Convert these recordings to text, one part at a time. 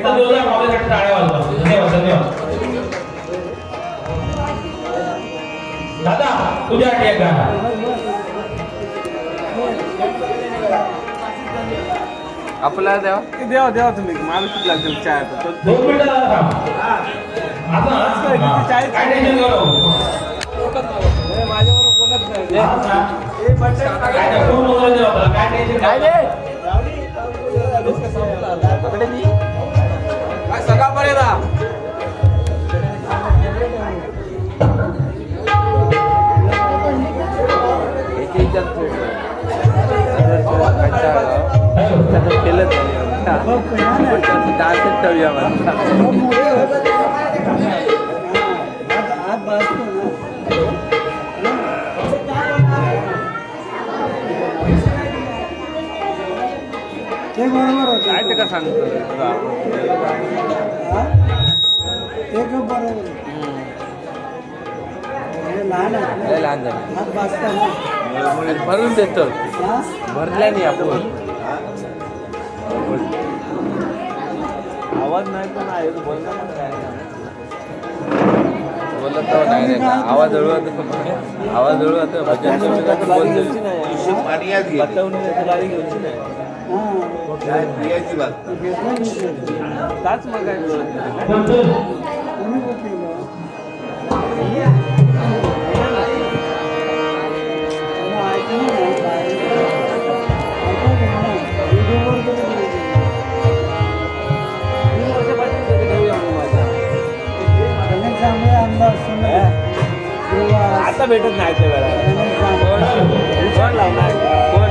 एकदा जोरदार माऊलीसाठी टाळ्या वाजवा. धन्यवाद धन्यवाद. दादा तुझ्यासाठी एक गाणं. आपल्याला द्यावा द्यावा तुम्ही मला किती लागेल चाय. 2 मिनिटं दादा थांब. आता काय टेन्शन घेऊ नको. माझ्याबरोबर कोणच नाही. काय फोन वगैरे देऊ आपल्याला. काय टेन्शन काय सकाळपर्यंत केलं ठेवूया ते बरोबर होतं. काय ते का सांगतो ते का बरोबर. हे लहान आहे. लहान झालं हात भाजता ना. भरून देतो. हा? भरल्या नाही आपण. आवाज नाही पण आहे बोलत नाही रे. आवाज हळूहळू आवाज हळूहळू भजन घ्यायची नाही. ताच मग आता भेटत नाही त्या वेळा. कोण लावणार कोण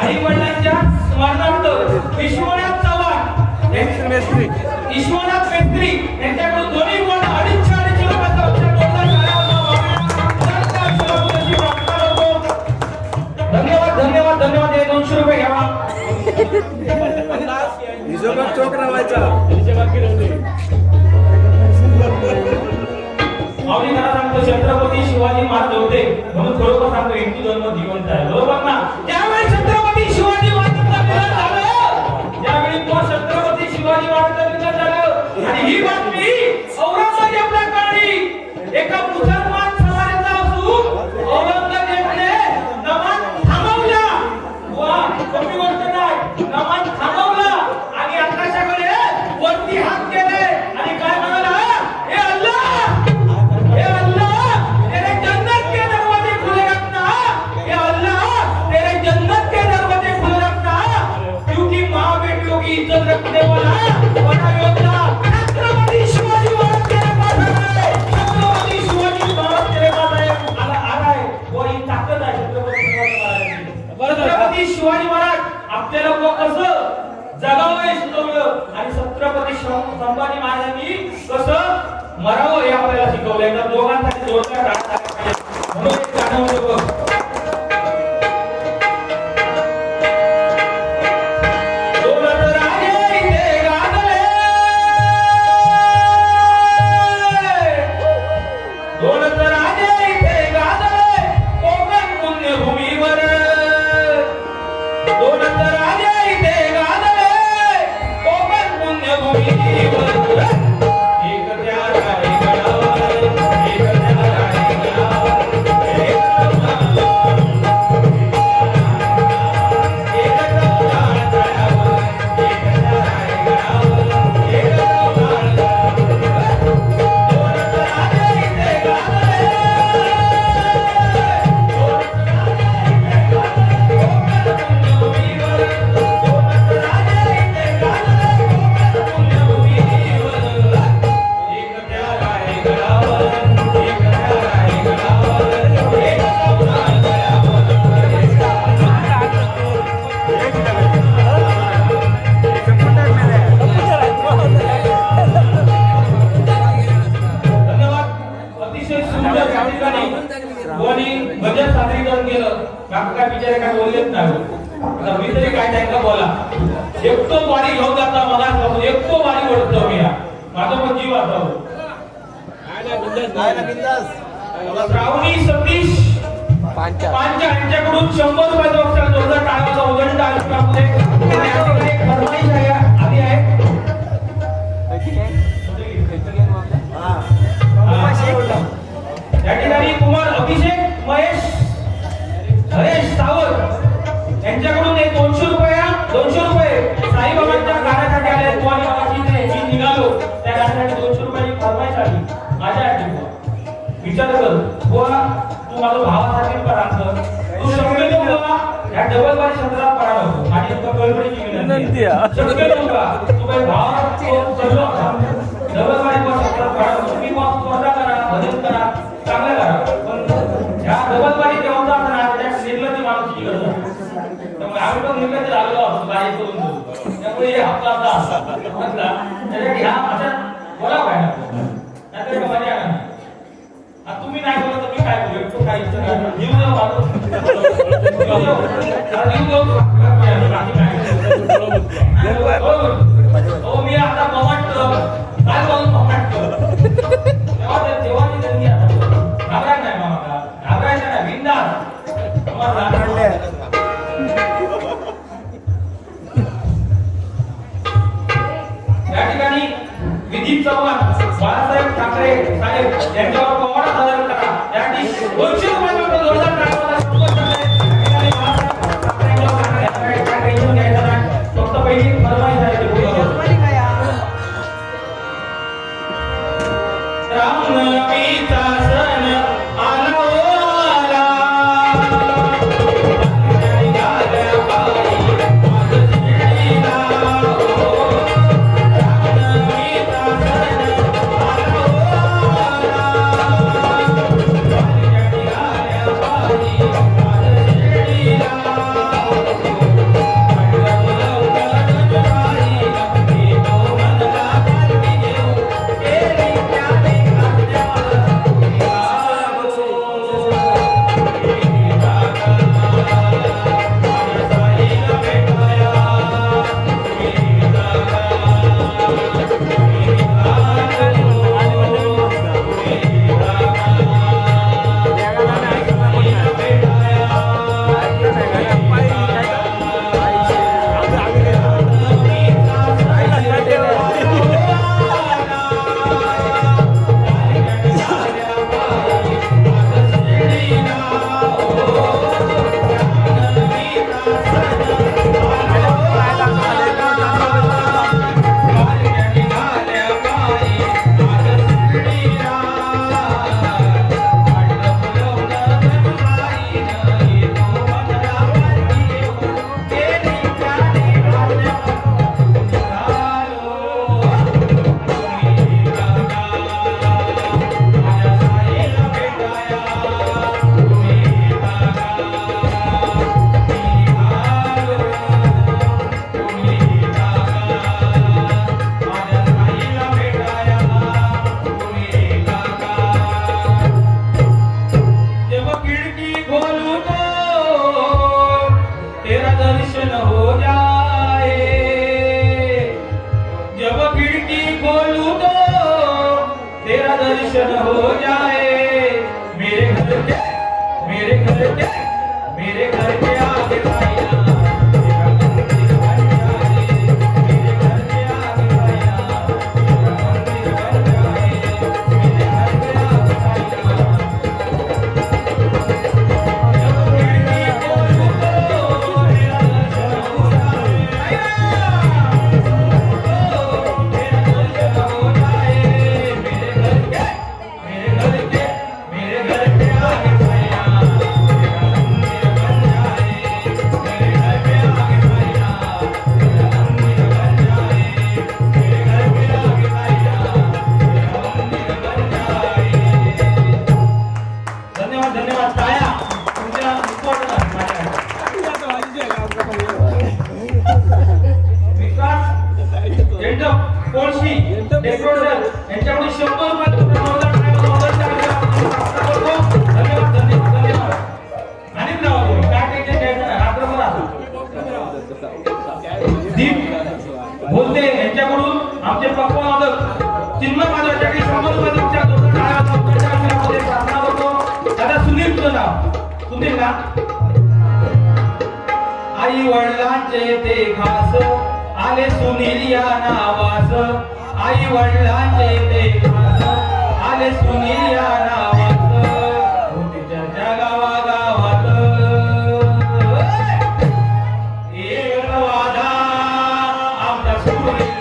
आई वडिलांच्या स्मरणार्थ विश्वनाथ चव्हाण विश्वनाथ मेस्त्री यांच्याकडून दोन्ही गुण 250 रुपयाचा धन्यवाद धन्यवाद धन्यवाद. हे 200 रुपये घ्यावा. चोक लावायचा. माऊली मला सांगतो छत्रपती शिवाजी महाराज होते म्हणून खरोखर सांगतो हिंदू धर्म जिवंत आहे. बरोबर ना? ज्यावेळी छत्रपती शिवाजी महाराजांचं निधन झालं, ज्यावेळी तो छत्रपती शिवाजी महाराजांचं निधन झालं आणि ही बातमी औरंगजेबला कळली. एका मुसलमान समाजाचा असून औरंगजेबने नमाज थांबवला. वा, कमी गोष्ट नाही. नमाज थांबवला आणि आकाशाकडे वरती हात केले आणि काय म्हणाला? हे अल्लाह, हे अल्लाह, तेरे जन्नत के दरवाजे खुले रखना. हे अल्लाह, तेरे जन्नत के दरवाजे खुले रखना, क्योंकि माँ बेटियों की इज्जत रखने वाला बड़ा योद्धा छत्रपती शिवाजी महाराज तेरे पास है. छत्रपती शिवाजी महाराज तेरे पास है. आला आहे. वो ही ताकद आहे छत्रपती शिवाजी महाराजांची. छत्रपती शिवाजी महाराज आपल्याला वो कसं जगावं हे शिकवलं आणि छत्रपती संभाजी महाराजांनी कसं मरावं हे आपल्याला शिकवलंय. तर दोघांसाठी जोरदार टाळ्या झाल्या पाहिजेत. म्हणून एक गाणं होतं बघ. दोलत राजे इथे गाजले, दोलत राजे इथे गाजले कोकण पुण्यभूमीवर. दोलत राजे इथे गाजले कोकण पुण्यभूमीवर. एक त्या रायगडावर, एक त्या रायगडावर, एक चौदार तळ्यावर, एक त्या रायगडावर, एक चौदार तळ्यावर. दोलत राजे इथे गाजले, दोलत राजे इथे गाजले कोकण पुण्यभूमीवर. दोलत राजे इथे गाजले कोकण पुण्यभूमीवर. एक त्या रायगडावर, एक त्या रायगडावर, एक चौदार तळ्यावर, एक धन्यवाद. अतिशय सुंदर या ठिकाणी कोणी भजन सादरीकरण केलं. काका बिचारे काय बोललेच नाही. आता मी तरी काय त्यांना बोला. एकटो वारी घेऊन जाता मगापासून एकटो वारी ओढतो मी. माझा पण जीव आता श्रावणी सतीश पांचा यांच्याकडून 100 रुपयाचा बक्षीस जोरदार टाळ्यांचा उदंड आयुष्यामध्ये एक फरमाईश आहे. आधी आहे या ठिकाणी कुमार अभिषेक महेश हरेश सावंत यांच्याकडून एक 200 रुपये साईबाबांच्या गाण्यासाठी आले. तुम्हाला मगाशी मी निघालो त्या गाण्यासाठी 200 रुपयाची फरमाईश आली माझ्यासाठी. विचार कर बुवा, तू माझा भावासाठी परांत तू शक्य नव्हता या डबल बारी क्षेत्रात पडा नको. आणि कळकळीची विनंती आहे. शक्य नव्हता तू काही भाव डबल बारी क्षेत्रात पडा नको. तुम्ही मग स्पर्धा करा, भजन करा, चांगलं करा. पण ह्या डबल बारी जेव्हा जाताना त्या निर्लज्ज माणसाची गरज आहे. त्यामुळे आम्ही पण निर्लज्ज झालेलो असतो बारी करून देऊ. त्यामुळे हे हप्ता त्याच्यासाठी ह्या अशा बोला पाहिजे. नाहीतर मजा येणार नाही. तुम्ही नाही बोलत तर मी काय बोलू. तो काय जीव देऊ माझं हो मी आता पमाटतो काय बोलून पमाटतो तेव्हा ती जंगी आता घाबरायचं नाही मामा. घाबरायचं नाही. बिंदास या ठिकाणी विधी चव्हाण बाळासाहेब ठाकरे साहेब यांच्यावर पोवाडा सादर करा. त्यासाठी 200 रुपयाचा जोरदार टाळ्या संपर्क फक्त पहिली फरमाईश आहे. रामनवमीचा सण आला ओ आला, झाल्या पायी डेकोरेटर यांच्याकडून 100 रुपये जोरदार धन्यवाद धन्यवाद. आणि जाऊ काय टेन्शन घ्यायचं नाही, रात्रभर असू. दीप बोलते यांच्याकडून आमचे पक्वा वादक चिन्मय माझ्यासाठी 100 रुपये तुमच्या जोरदार साधना करतो. दादा सुनील तुझं नाव सुनील ना. आई वडिलांचे ते खास आले सुनील या नावास. आई वडिलांचे ते खास आले सुनील या नावास. होतीच्या गावागावात एक वादा आमचा सुनील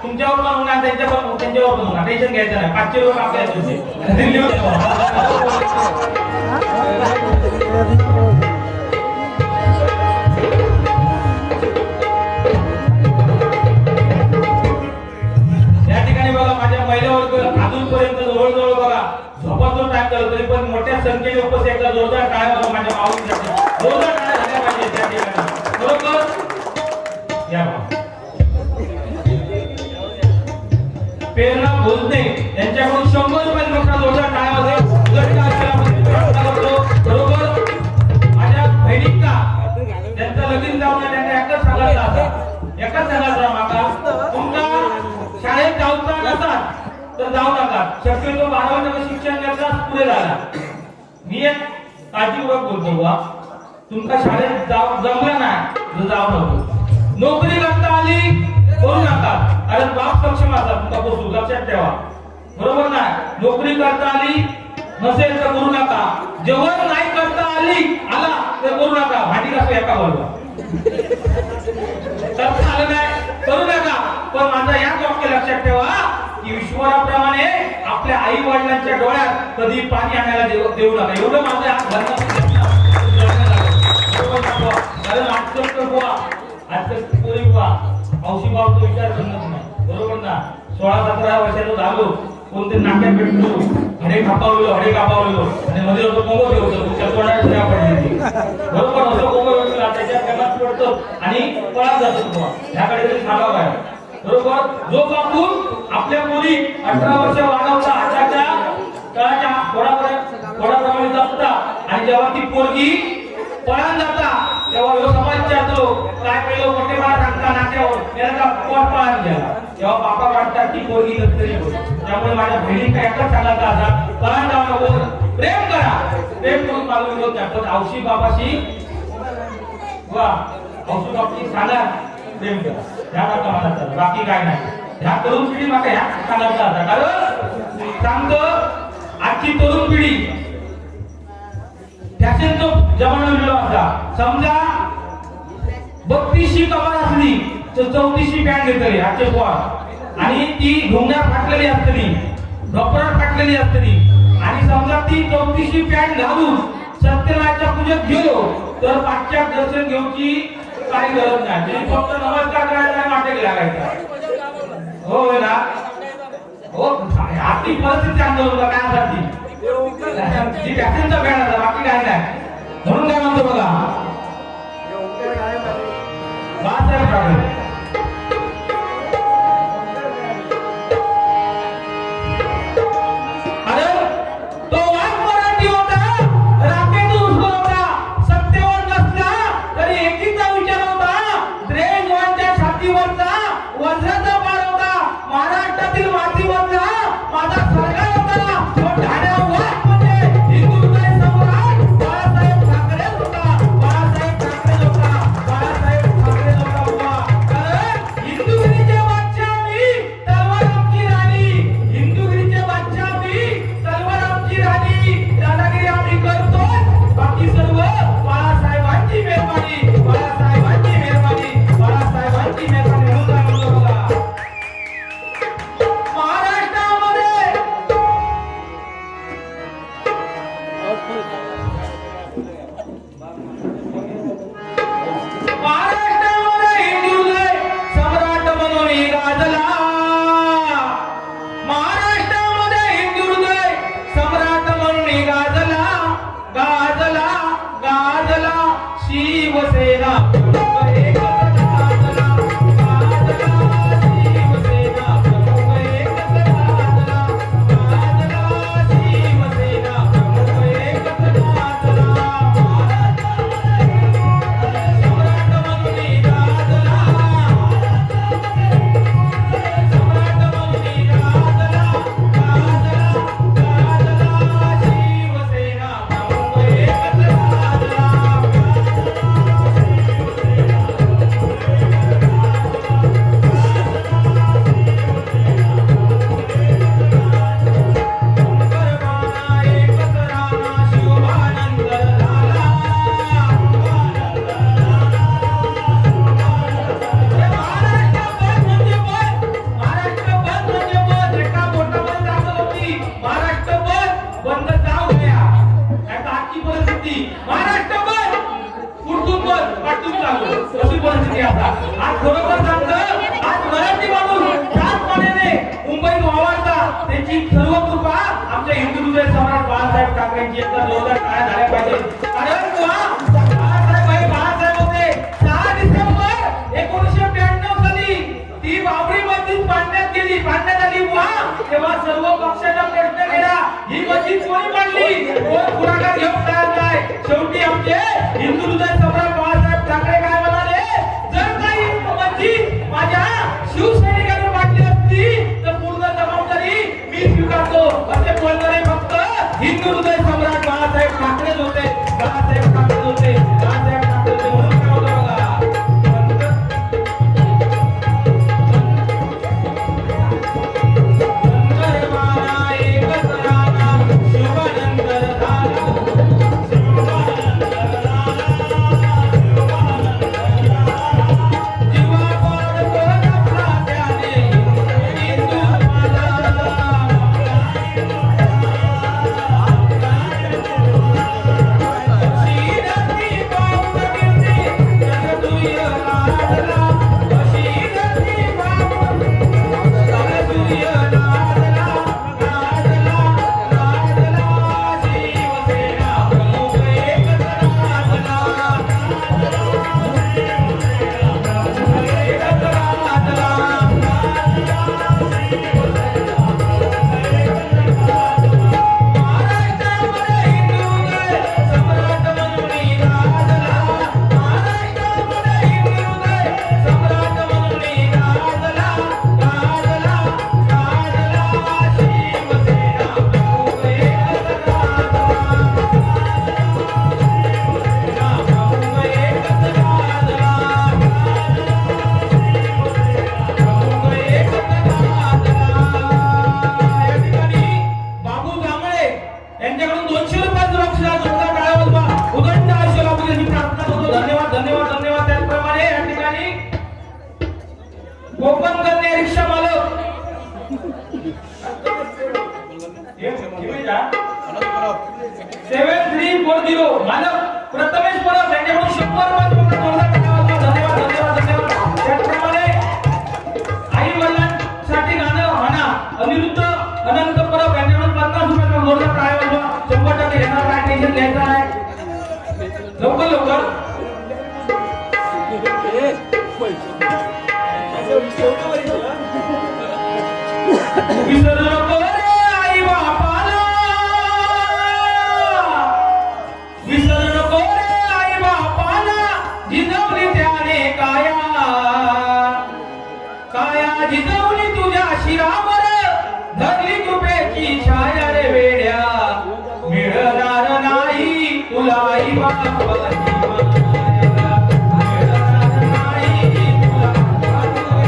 तुमच्यावर पण होणार त्यांच्यावर पण होणार. टेन्शन घ्यायचं नाही. 500 रुपये आपल्याला या ठिकाणी बघा माझ्या महिला वर्ग अजूनपर्यंत जवळजवळ बघा झोपातून टाइम करतो तरी पण मोठ्या संख्येने उपस्थित एकदा जोरदार टाळ्या बघा माझ्या माऊलीसाठी. जोरदार टाळ्या झाल्या पाहिजे त्या ठिकाणी. बरोबर या बघा प्रेरणा बोलते यांच्याकडून 100 रुपये मोठा जोरदार टाळ्या करतो. बरोबर माझ्या बहिणींना त्यांचं लगीन जाऊन त्यांना एकच सांगायचं माका तुमचा शाळेत जाऊचा नसाल तर जाऊ नका. शक्यतो 12वी शिक्षण घेतला पुढे झाला. मी एक काळजीपूर्वक बोलतो बा तुमका शाळेत जमलं नाही तर जाऊ नको. नोकरी करता आली करू नका कारण बाप सक्षम असतात तुमचा पोसू लक्षात ठेवा. बरोबर ना. नोकरी करता आली नसेल तर करू नका. जेवण नाही करता आला तर करू नका. भांडी कसं एका बोलवा करता आलं नाही करू नका. पण माझा या वाक्य लक्षात ठेवा की ईश्वराप्रमाणे आपल्या आई वडिलांच्या डोळ्यात कधी पाणी आणायला देऊ नका. एवढं माझं कारण आजकाल बुवा आजकाल पोरी बुवा औषधी बाबतो विचार करत नाही. बरोबर ना. 16-17 वर्षाचं झालो कोणते नाट्यात भेटलो हडे कापावलो आणि मध्ये होतो कोंबो घेऊन तुमच्या तोंडाला पडली. बरोबर असं कोंबो घेऊन त्याच्या गणात पडतो आणि पळत जातो बुवा. ह्याकडे तरी सांगावं काय. बरोबर जो बापू आपल्या मुली 18 वर्ष वाढवता हाताच्या तळाच्या थोडाप्रमाणे जपता आणि जेव्हा ती पोरगी पळून जाता तेव्हा समाज विचारतो काय केलं मोठे बाळ सांगता नाट्यावर त्याला पोट पळून गेला. तेव्हा बापा वाटतात ती पोरगी नसतरी होती. त्यामुळे माझ्या बहिणी काय एकच सांगायचा आता पळून जाऊ नको प्रेम करा. प्रेम करून मागून विरोध द्या पण औषधी बाबाशी वा औषधी बाबाशी सांगा प्रेम करा. ह्या नका मला बाकी काय नाही. ह्या तरुण पिढी माका ह्या सांगायचं आता कारण सांगतो आजची तरुण पिढी फॅशनचा जमाना मिळाला होता. समजा 32शी कमाल असली तर 34 पॅन्ट घेतली आजचे पोहा आणि ती घुंगण्या फाटलेली असतली डॉक्टर फाटलेली असतली आणि समजा ती 34 पॅन्ट घालून सत्यनारायणच्या पूजेत गेलो तर पाश्चात दर्शन घेऊची काही गरज नाही तुम्ही फक्त नमस्कार करायचा आणि वाटेल लागायचा होय ना हो आपली परिस्थिती आंदोलन काय साठी जी पॅशनचा पॅन्ट आता बाकी काय नाही म्हणून काय म्हणतो बघा बाळासाहेब ठाकरे ठाकरेंची एकदा जोरदार टाळ्या झाल्या पाहिजे कारण बाळासाहेब होते 6 डिसेंबर 1992 साली ती बाबरी मस्जिद पाडण्यात आली तेव्हा सर्व पक्षांना प्रश्न केला ही मस्जिद कोणी पाडली कोण पुढाकार घेऊन तयार नाही शेवटी आमचे हिंदू हृदय सम्राट बाळासाहेब ठाकरे काय म्हणाले जर काही मस्जिद माझ्या शिवसैनिकांनी पाडली असती तर पूर्ण जबाबदारी मी स्वीकारतो असे बोलणारे फक्त हिंदू हृदय सम्राट बाळासाहेब ठाकरे होते बाळासाहेब ठाकरे होते बाळासाहेब ठाकरे होते म्हणून काय होतं बघा शुभानंद लवकर. विसरू नको रे आई बापाला, विसरू नको रे आई बापाला, जिजवली त्याने काया, काया जिजवली तुझ्या शिरावर, धरली कृपेची छाया रे वेड्या, मिळणार नाही तुला आई बापाची माया, मिळणार नाही तुला बापाची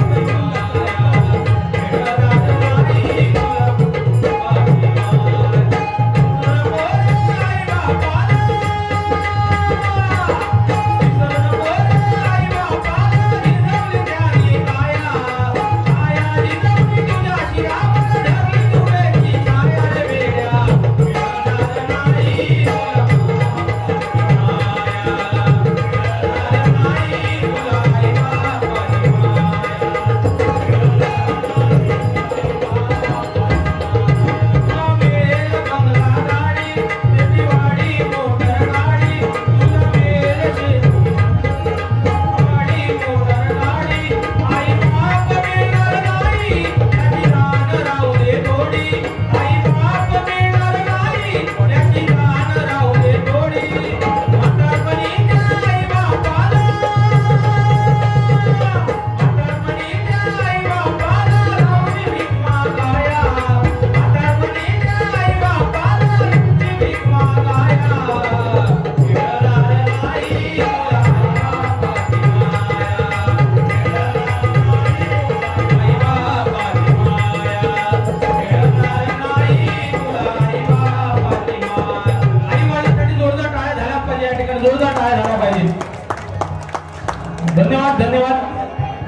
धन्यवाद धन्यवाद.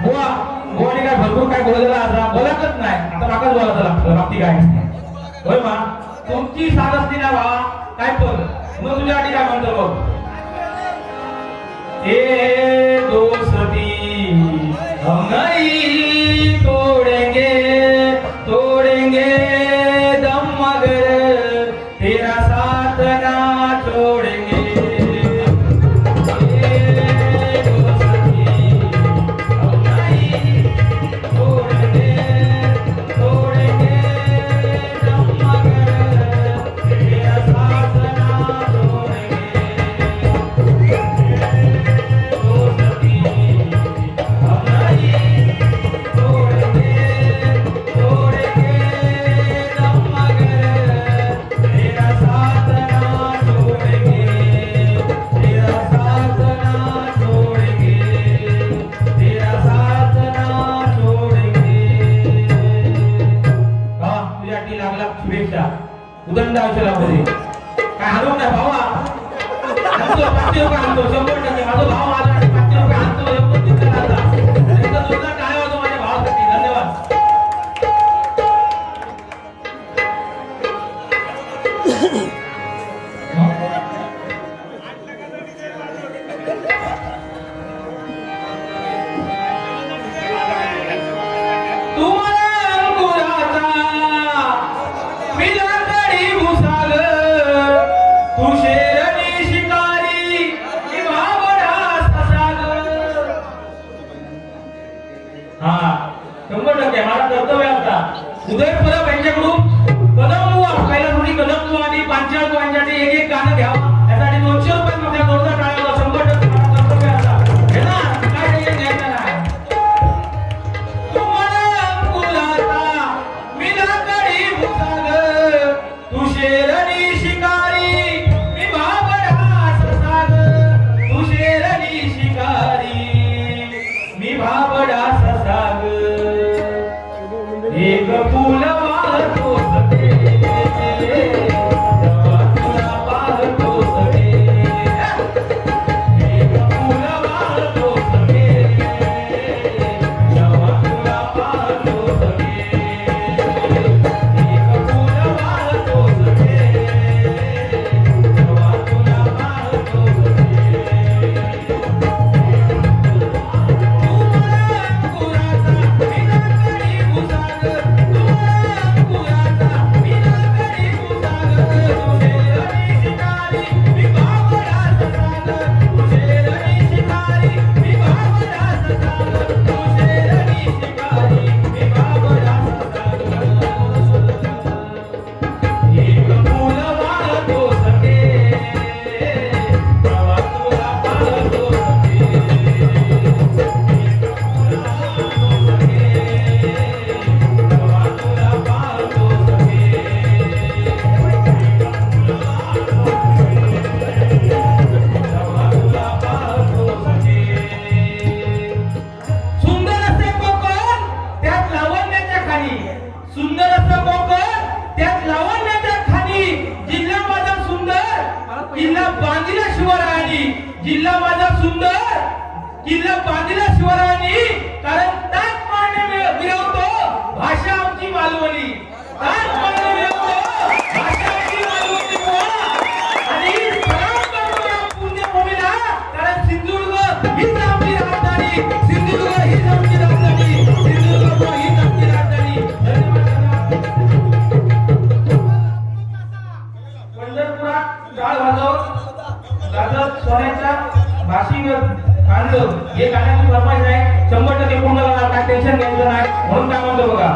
बुवा बुवाने काय भरपूर काय बोलायला आता बोलायच नाही, आता मागाच बोलायचं लागतं बाकी काय होय मा. तुमची साथ असती ना बा काय पण मग तुझ्या आधी काय म्हणतो बघ. ए दोस्ती हम नहीं तोड़ेंगे तोड़ेंगे दम मगर तेरा साथ ना छोड़ेंगे. उदंड आयुष्यामध्ये काय हरवून नाही भावा. आणतो 500 रुपये आणतो 100%. माझा भाव आला आणि 500 रुपये आणतो एवढं तिथं राहता. एकदा जोरदार टाळ्या वाजवा माझ्या भावासाठी. धन्यवाद. उदय परब यांच्याकडून कदम बुवा पहिला थोडी कदम बुवा आणि पांचाळ बुवांसाठी एक एक गाणं घ्यावं यासाठी 200 रुपये मध्ये जोरदार टाळ्या वाजवा. 100% किल्ला माझा सुंदर, किल्ला बांधला शिवरायांनी, कारण ताक मारणे मिळवतो भाषा आमची मालवणी, ताक मारणे मिळवतो भाषा आमची मालवणी बुवा. आणि सलाम करतो या पुण्यभूमीला, कारण सिंधुदुर्ग हीच आमची राजधानी, सिंधुदुर्ग हीच आमची राजधानी, सिंधुदुर्ग हीच आमची राजधानी. धन्यवाद. पंढरपुरात टाळ गाजत सोन्याच्या भाषीवर काढलं, हे गाण्याची फरमाईश आहे, 100% पूर्ण करणार, काय टेन्शन घ्यायचं नाही. म्हणून काय म्हणतो बघा,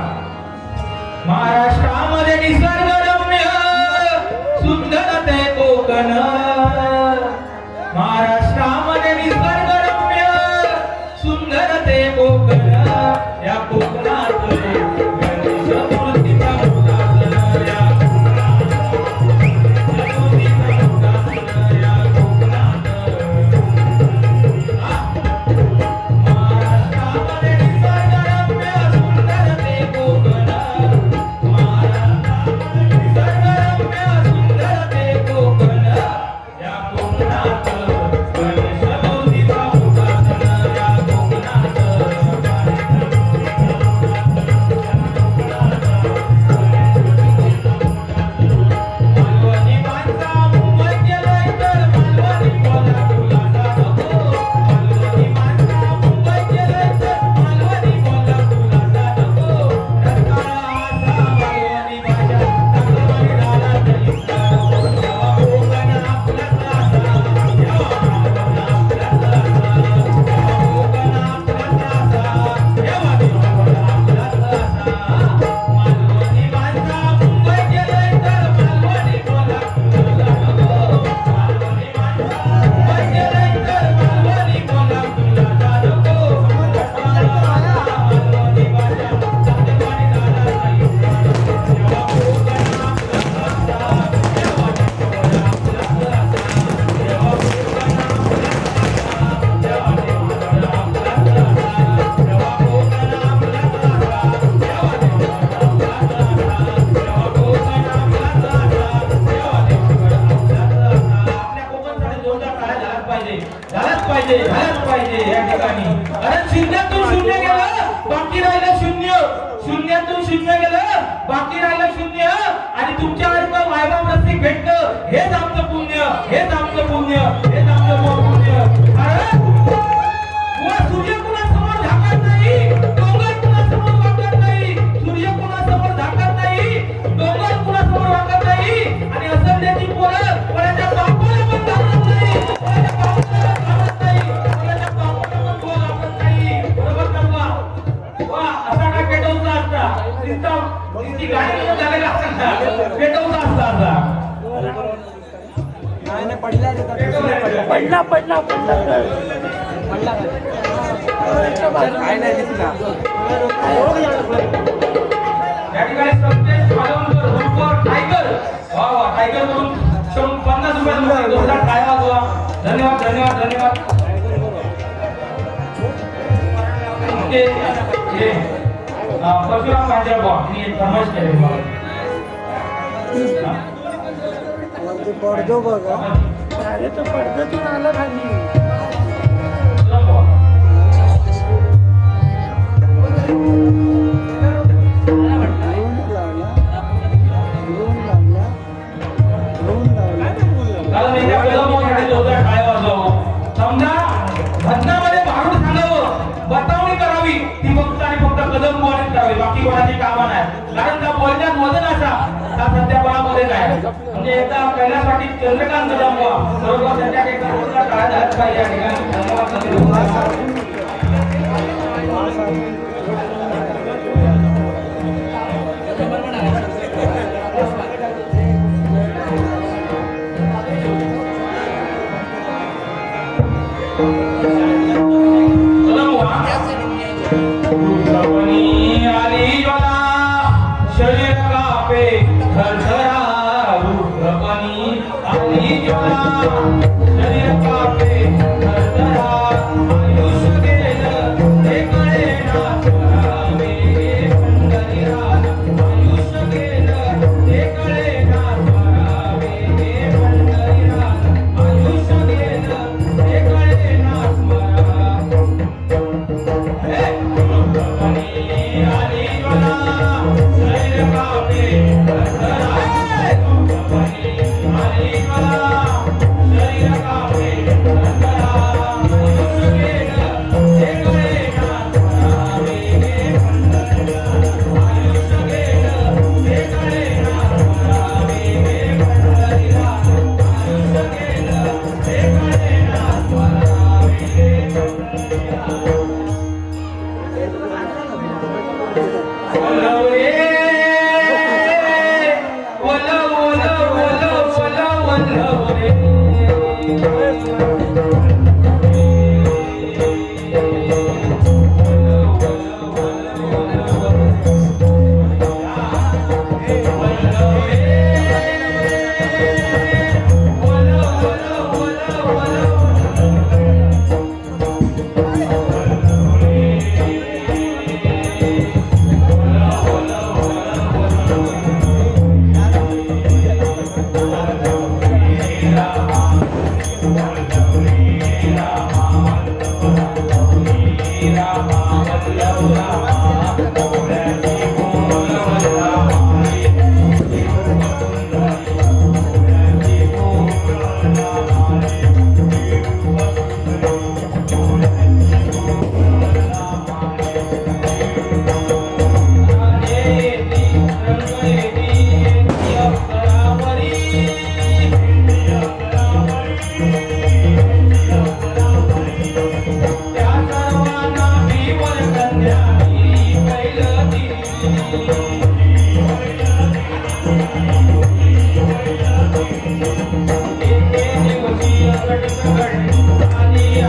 महाराष्ट्रामध्ये निसर्गरम्य सुंदर ते कोकण, महाराष्ट्रामध्ये निसर्गरम्य सुंदर ते कोकण, या कोकणात गणेश मूर्तीचा उदासन, या झालाच पाहिजे या ठिकाणी. कारण शून्यातून शून्य गेलं, बाकी राहिलं शून्य, शून्यातून शून्य गेलं, बाकी राहिलं शून्य. आणि तुमच्या आईचं मायबाप रस्ते भेटलं, हेच आमचं पुण्य, हेच आमचं पुण्य, हेच आमचं पुण्य. कारण सूर्य कुणासमोर झाकत नाही, डोंगर कुणासमोर वाकत नाही, सूर्य कुणासमोर झाकत नाही, डोंगर कुणासमोर वाकत नाही. आणि असं त्याची पोरं कोणाच्या बापाला पण घाबरत नाही, कोणाच्या बापाला पण घाबरत नाही, कोणाच्या बापाला पण बोल घाबरत नाही. बरोबर का बुवा? वा, असा काय पेटवचा असता, ती गाडी घेऊन झालेला असता, पेटवचा असता असा. पडला पडला पडला पडला काय नाही दिसला. या ठिकाणी संदेश मालवणकर उर्फ टायगर, वा वा, टायगर म्हणून 50 रुपये जोरदार टाळ्या वाजवा. धन्यवाद धन्यवाद धन्यवाद. हे परशुराम भांड्या बॉ मी एक फरमाईश केली बा. ते पडदो बघा, अरे तो पडद्यातून आला खाली. समजा भजनामध्ये भारूड सांगावं, बतावणी करावी, ती फक्त आणि फक्त कदम बोलत करावी, बाकी कोणाची कामं नाही. कारण त्या बोलण्यात वजन असा त्या सध्या बळामध्ये काय म्हणजे एकदा पहिल्यासाठी चंद्रकांत कदम बरोबर त्यांच्या एका काळात झालाच पाहिजे या ठिकाणी. धन्यवाद. आली ज्वाला शरीर कापे थरथरा, रुद्रपणी आली ज्वाला शरीर कापे थरथरा, आयुष्य गेलं हे कळेना स्वरावे पंढरीराज, आयुष्य गेलं हे कळेना स्वरावे पंढरीराज, आयुष्य गेलं हे कळेना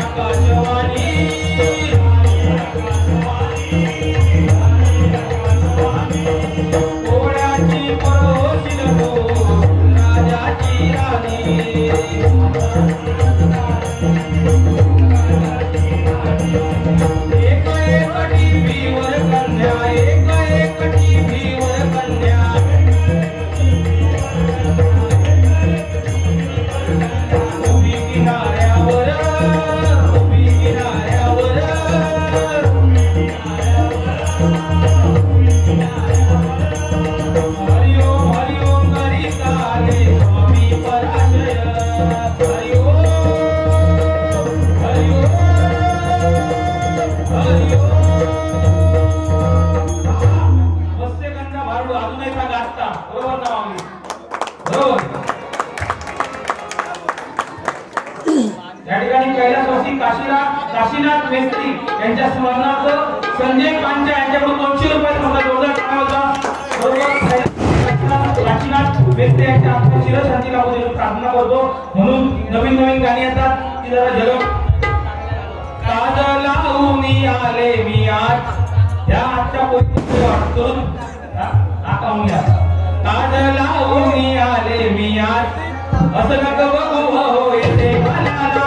आकाशवाणी कोळ्याची परोशील हो राजाची राणी एक एक टीव्हीवर कन्या एक एक टीव्हीवर कन्या उभी किनाऱ्यावर हरिओम हरिओम करिताले स्वामी पराशय हरिओम हरिओम हरिओम मत्स्यगंधा भारूड अजून एकदा गाजता बरोबर ना माऊली बरोबर या ठिकाणी कैलासवासी काशीनाथ मेस्त्री यांच्या स्मरणार्थ संजय पांचा यांच्याकडून 200 रुपये समजा जोरदार टाळ्या होता बरोबर काशीनाथ मेस्त्री यांच्या आत्म्या चिरशांती लाभो देऊन प्रार्थना करतो म्हणून नवीन गाणी येतात ती जरा जलम काज लावून आले मी आज या आजच्या पोस्टची वाटून आता म्हणूया काज लावून आले मी आज असं नका बघू हो येते मनाला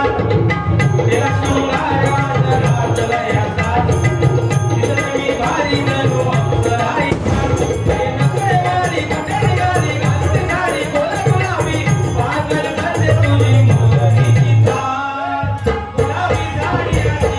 तेला शृंगारात रातला या साथ तिथं मी भारी जणू अप्सराई हे नकळवारी कटरी गाली घालून साडी बोल गुलाबी पागल करते तुझी मोरणीची थाट गुलाबी साडी आणि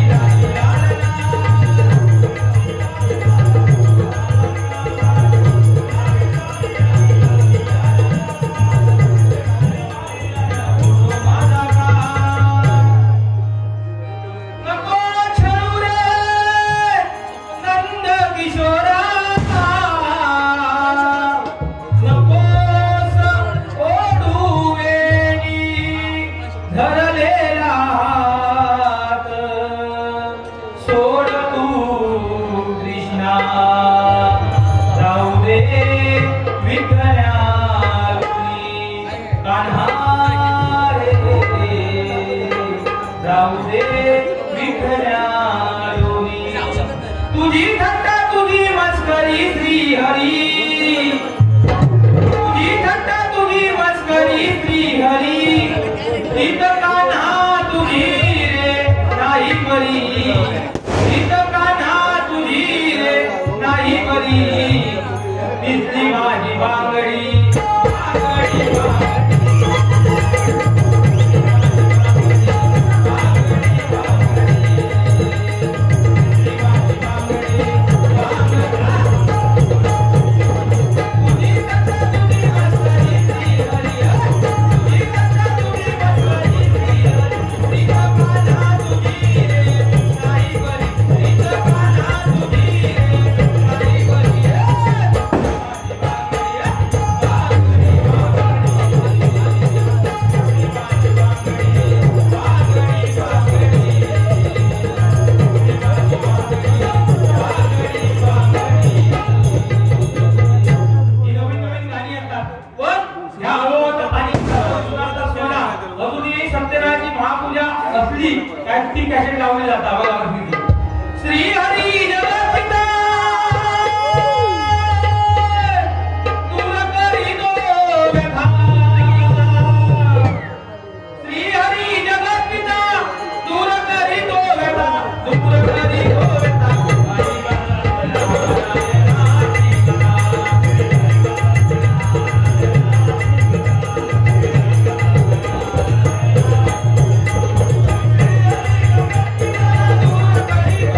लाली लाल माझा तुझी थट्टा तुझी मस्करी श्री हरी तुझी थट्टा तुझी मस्करी श्री हरी इत कान्हा तुझी रे नाही बरी इत कान्हा तुझी रे नाही बरी दिसली माझी बांगडी बांगडी कॅसेट लावली जातात बघा श्री हरी जगपिता तुला करी दो व्यथा श्री हरी जगपिता तुला करी दो व्यथा तुला करी दो व्यथा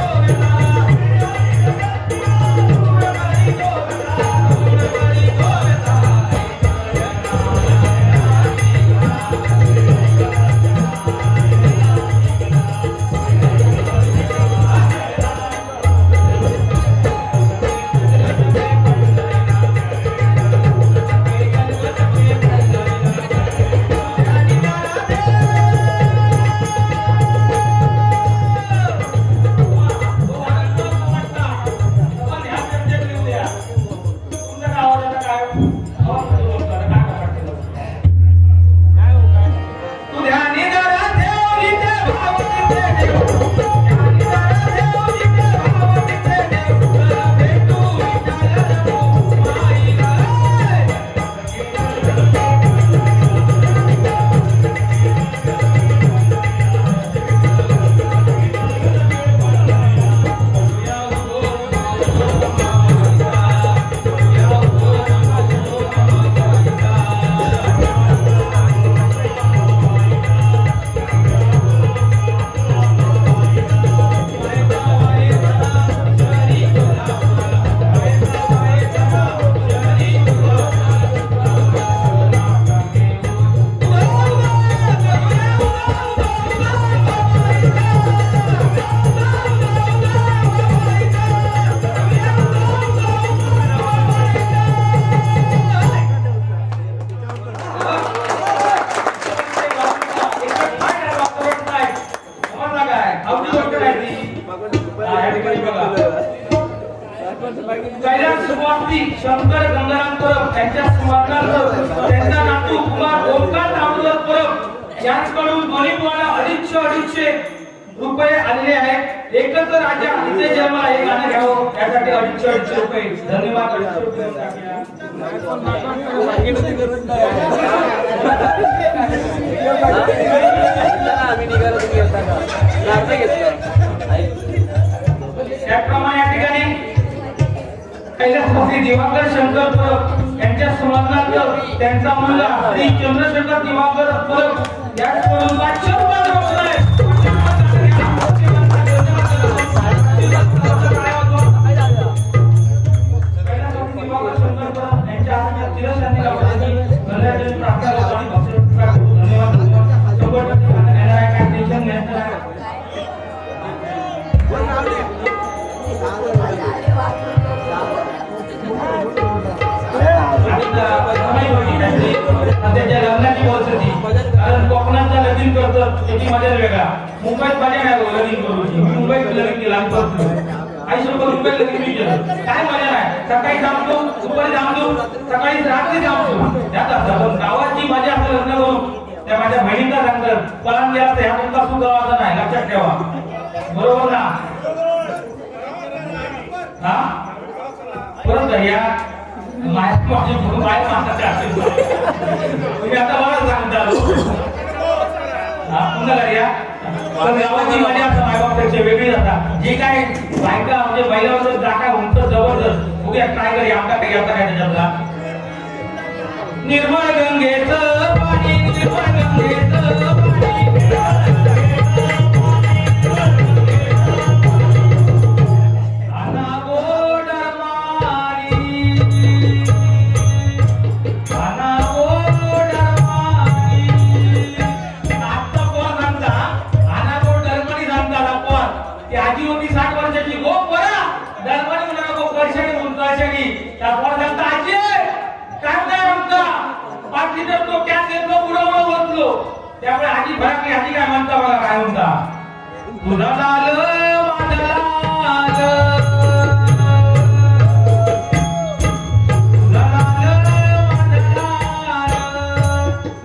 Oh, स्मरणार्थ त्यांचा नातू कुमार ओंकार दामोदर परब यांच्याकडून गरीबवाला 250 रुपये आलेले आहेत. एकच राजा इथे जन्माला हे गाणं घ्यावं यासाठी 250 रुपये. धन्यवाद. 250 रुपये त्याप्रमाणे या ठिकाणी कैलासवासी दिवाकर शंकर परब यांच्या स्मरणार्थ त्यांचा मुलगा श्री चंद्रशेखर दिवाकर परब याकडून 500 रुपये रक्कम आहे. कैलासवासी दिवाकर शंकर परब यांच्या हातात तिरस्काराने लावण्याची धन्यवाद प्राप्त होतो आणि धन्यवाद. 100% येणार आहे काय टेन्शन घ्यायचं नाही. त्याच्या लग्नाची परिस्थिती कारण कोकणातला लगीन करतात त्याची मजा वेगळा. मुंबईत मजा नाही लगीन करूची. मी मुंबईत लगीन केला मुंबईत लगीन मी केलं काय मजा नाही. सकाळी थांबतो दुपारी थांबतो सकाळी रात्री थांबतो त्यात असं गावात जी मजा असं लग्न करून त्या माझ्या बहिणीला सांगतात पळान गेला ह्या तुमचा सुगावाचा नाही लक्षात ठेवा. बरोबर ना. हा परत या तुम्ही आता मला सांगता पुन्हा करूया. पण गावाची मजा असं मायबापेक्षा वेगळी जाता. जी काय बायका म्हणजे बैलावर जागा उंच जबरदस्त बघूया काय करूया. आमका काही आता काय त्याच्यातला निर्मळ गंगेचं पाणी निर्मळ गंगेचं त्यामुळे आजी भडकली. आजी काय म्हणता बघा काय म्हणता तुझा लाल माझा लाल तुझा लाल माझा लाल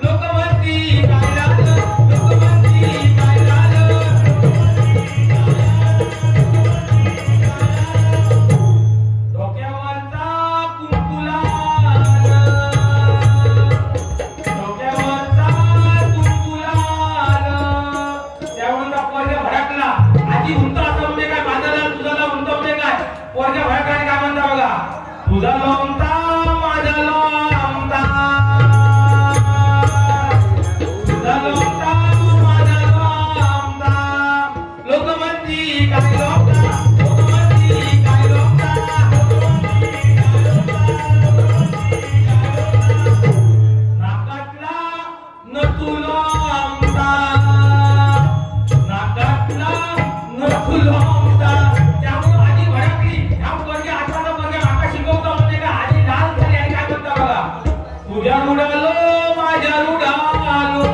लोक म्हणती काय लाल लोक म्हणती काय लाल डोक्यावरचा कुंकू लाल डोक्यावरचा आजी उंच असं म्हणजे काय माझा तुझा उंच म्हणजे काय पोरग्या भडकाने काय म्हणता बघा तुझा लोमता माझा लोमता तुझा लोमता माझा लोमता लोक म्हणती काय लोमता लोक म्हणती काय लोमता नाकातला नतू लोमता नाकातला त्यामुळे आधी भडकली. ह्या वर्गे आठवडा वर्गे आका शिकवता म्हणजे का आधी लाल झाली आणि काय म्हणता बघा तुझ्या रुडालो माझ्या रुडालो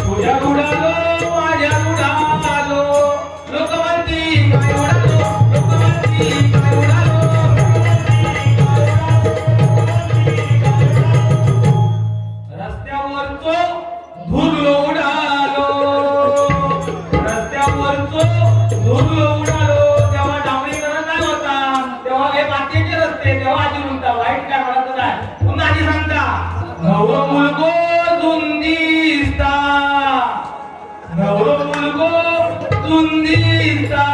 तुझ्या रुडालो माझ्या रुडालो लोक म्हणती काय उडालो लोक म्हणती काय उडालो रस्त्यावरचो धूर उडालो धूर उडालो तेव्हा डांबरीकरण नाही होता तेव्हा हे मातीचे रस्ते तेव्हा आधी म्हणता वाईट काय म्हणत नाही. पुन्हा आधी सांगता नवरो मुलगो जुंदिस्ता नवरो मुलगो जुंदिस्ता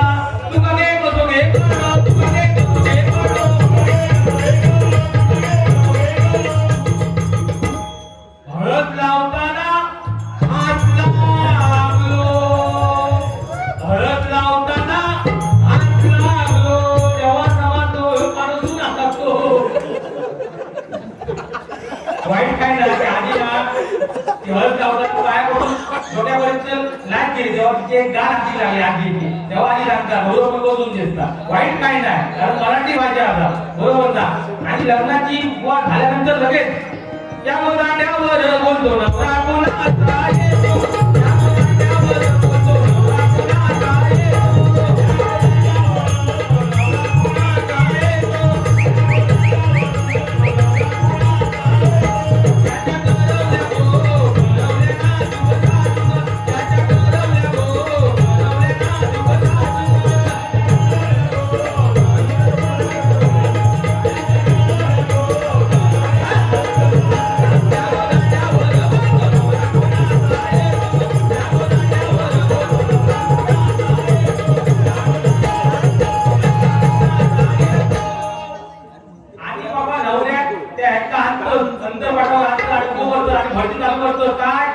तुका घे कसो घे तुका घे कसो घे हळद लावताना हात लागलो हळद लावताना हात लागलो तेव्हा सवा तो काढून टाकतो. वाईट काय झालं आधी ना हळद लावताना काय करून डोक्यावरच लाट गेली तेव्हा तिचे गार हाती लागली आधी तेव्हा आधी लागतात बरोबर बोलून देतात. वाईट काय नाही कारण मराठी भाषा आता बरोबर ना. आणि लग्नाची वाद झाल्यानंतर लगेच त्या दांड्यावर बोलतो नवरा कोणाचा येतो त्या दांड्यावर बोलतो नवरा कोणाचा येतो सांगतो नंतर पाठवा आणि तो करतो आणि भरती चालू करतो काय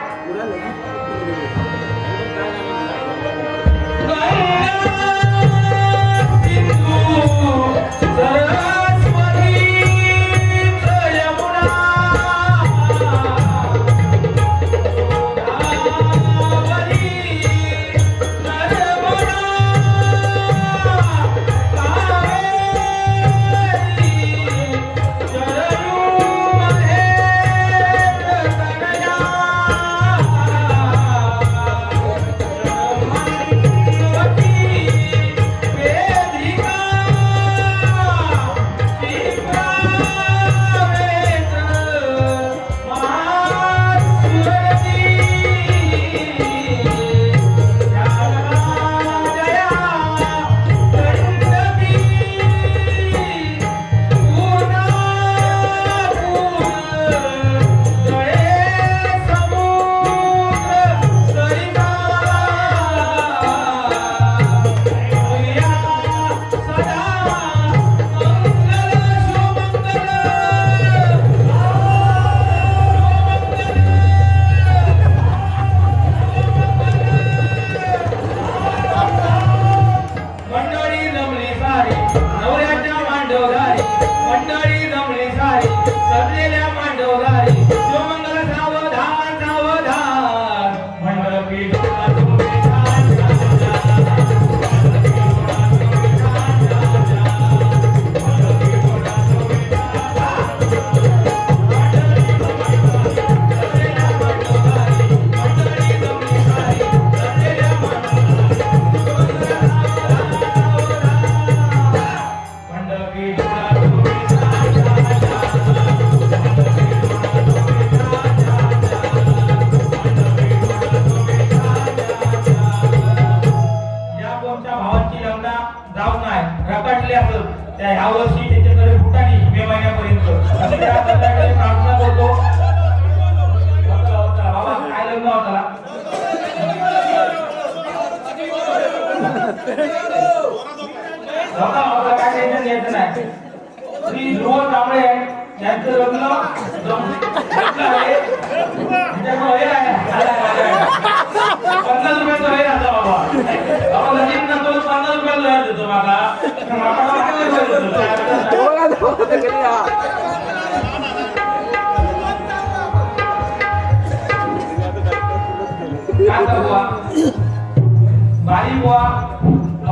बारी बुवा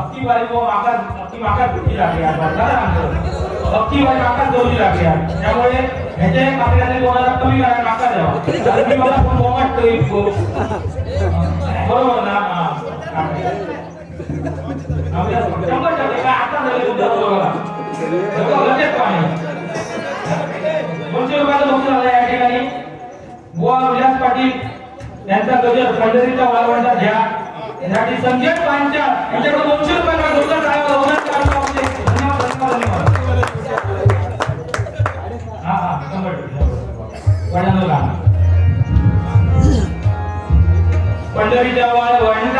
अक्की बारी बुवा अक्की माका दुखी लागली अक्की बारी माका दोषी लागली त्यामुळे ह्याच्या आपल्याला कोणाला कमी करा माका द्यावा मी मला पण वाटतो बरोबर ना आता या ठिकाणी बुवा विलास पाटील यांचा गजर पंढरीच्या वाळवंटा घ्या यासाठी संजय पांच्या यांच्याकडे 200 रुपये जोरदार टाळ्या वाजवून पंढरीच्या वाळवंट